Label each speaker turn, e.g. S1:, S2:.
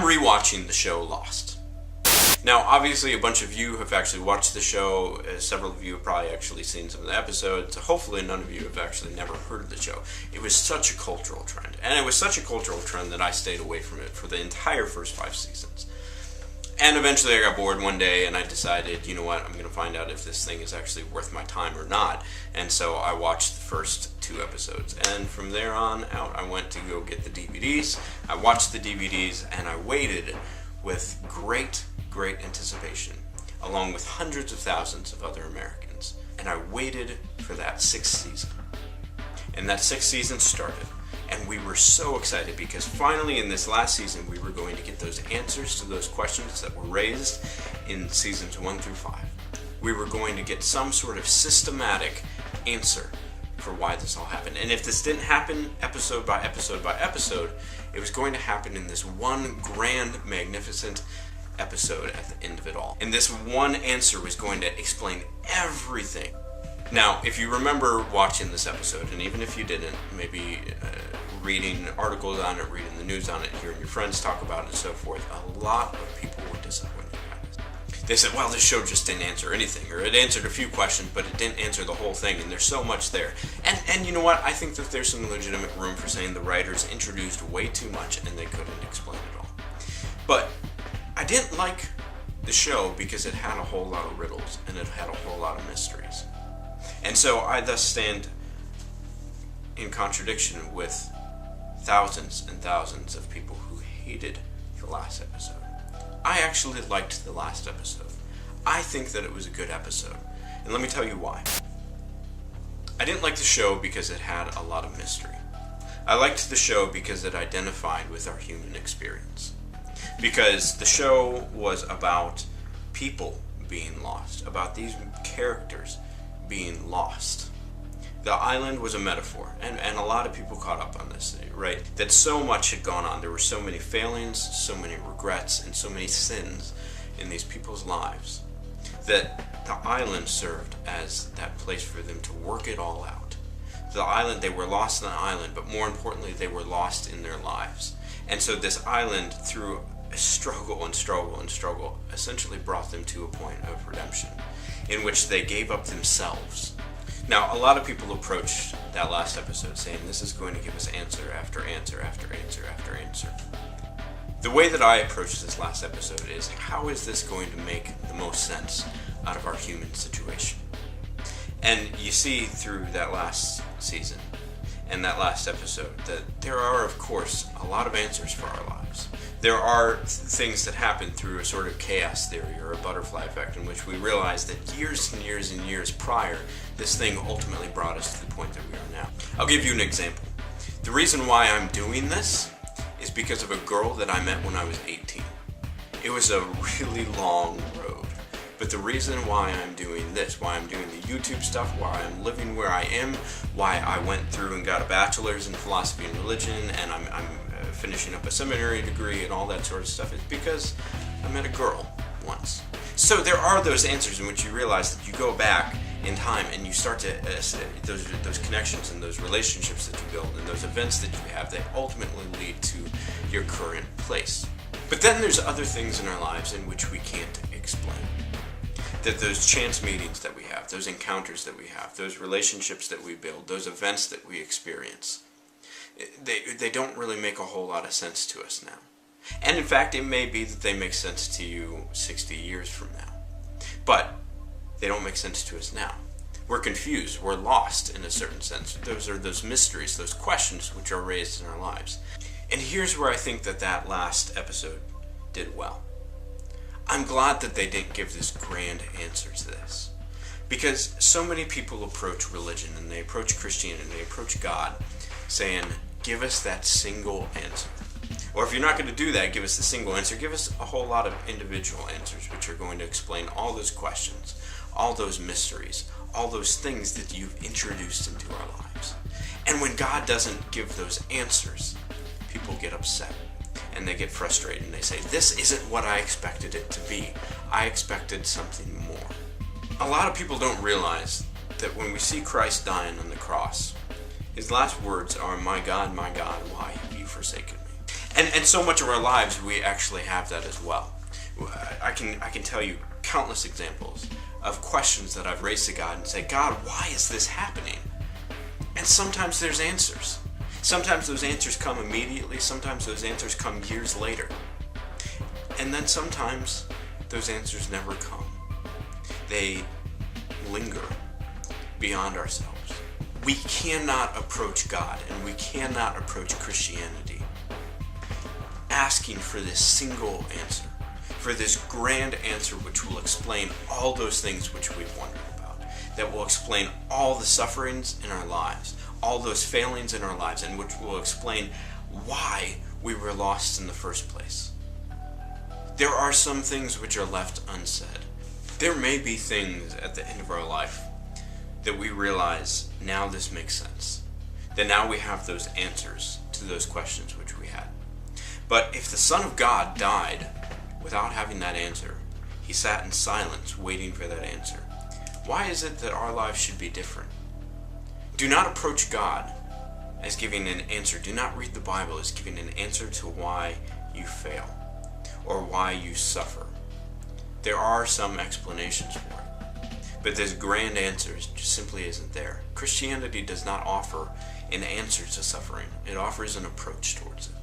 S1: I'm rewatching the show Lost. Now, obviously, a bunch of you have actually watched the show. Several of you have probably actually seen some of the episodes. Hopefully, none of you have actually never heard of the show. It was such a cultural trend. And it was such a cultural trend that I stayed away from it for the entire first 5 seasons. And eventually I got bored one day and I decided, you know what, I'm going to find out if this thing is actually worth my time or not. And so I watched the first 2 episodes. And from there on out, I went to go get the DVDs. I watched the DVDs and I waited with great anticipation, along with hundreds of thousands of other Americans. And I waited for that 6th season. And that 6th season started. And we were so excited because finally in this last season we were going to get those answers to those questions that were raised in seasons 1 through 5. We were going to get some sort of systematic answer for why this all happened. And if this didn't happen episode by episode by episode, it was going to happen in this one grand, magnificent episode at the end of it all. And this one answer was going to explain everything. Now, if you remember watching this episode, and even if you didn't, maybe reading articles on it, reading the news on it, hearing your friends talk about it, and so forth, a lot of people were disappointed by this. They said, well, this show just didn't answer anything, or it answered a few questions, but it didn't answer the whole thing, and there's so much there. And you know what? I think that there's some legitimate room for saying the writers introduced way too much, and they couldn't explain it all. But I didn't like the show because it had a whole lot of riddles, and it had a whole lot of mysteries. And so I thus stand in contradiction with thousands and thousands of people who hated the last episode. I actually liked the last episode. I think that it was a good episode. And let me tell you why. I didn't like the show because it had a lot of mystery. I liked the show because it identified with our human experience. Because the show was about people being lost, about these characters being lost. The island was a metaphor, and a lot of people caught up on this, right? That so much had gone on. There were so many failings, so many regrets, and so many sins in these people's lives that the island served as that place for them to work it all out. The island, they were lost on the island, but more importantly, they were lost in their lives. And so this island, through struggle, essentially brought them to a point of redemption, in which they gave up themselves. Now, a lot of people approached that last episode saying this is going to give us answer after answer after answer after answer. The way that I approached this last episode is, how is this going to make the most sense out of our human situation? And you see through that last season and that last episode that there are, of course, a lot of answers for our lives. There are things that happen through a sort of chaos theory or a butterfly effect, in which we realize that years and years and years prior, this thing ultimately brought us to the point that we are now. I'll give you an example. The reason why I'm doing this is because of a girl that I met when I was 18. It was a really long road. But the reason why I'm doing this, why I'm doing the YouTube stuff, why I'm living where I am, why I went through and got a bachelor's in philosophy and religion, and I'm finishing up a seminary degree and all that sort of stuff, is because I met a girl once. So there are those answers in which you realize that you go back in time and you start to those connections and those relationships that you build and those events that you have, they ultimately lead to your current place. But then there's other things in our lives in which we can't explain. That those chance meetings that we have, those encounters that we have, those relationships that we build, those events that we experience, they don't really make a whole lot of sense to us now. And in fact, it may be that they make sense to you 60 years from now. But they don't make sense to us now. We're confused, we're lost in a certain sense. Those are those mysteries, those questions which are raised in our lives. And here's where I think that last episode did well. I'm glad that they didn't give this grand answer to this. Because so many people approach religion and they approach Christianity and they approach God saying, give us that single answer. Or if you're not going to do that, give us the single answer. Give us a whole lot of individual answers which are going to explain all those questions, all those mysteries, all those things that you've introduced into our lives. And when God doesn't give those answers, people get upset. And they get frustrated and they say, this isn't what I expected it to be. I expected something more. A lot of people don't realize that when we see Christ dying on the cross, his last words are, my God, why have you forsaken me? And so much of our lives, we actually have that as well. I can tell you countless examples of questions that I've raised to God and say, God, why is this happening? And sometimes there's answers. Sometimes those answers come immediately. Sometimes those answers come years later. And then sometimes those answers never come. They linger beyond ourselves. We cannot approach God and we cannot approach Christianity asking for this single answer, for this grand answer which will explain all those things which we've wondered about, that will explain all the sufferings in our lives, all those failings in our lives, and which will explain why we were lost in the first place. There are some things which are left unsaid. There may be things at the end of our life that we realize, now this makes sense. That now we have those answers to those questions which we had. But if the Son of God died without having that answer, he sat in silence waiting for that answer, why is it that our lives should be different? Do not approach God as giving an answer. Do not read the Bible as giving an answer to why you fail or why you suffer. There are some explanations for it, but this grand answer just simply isn't there. Christianity does not offer an answer to suffering. It offers an approach towards it.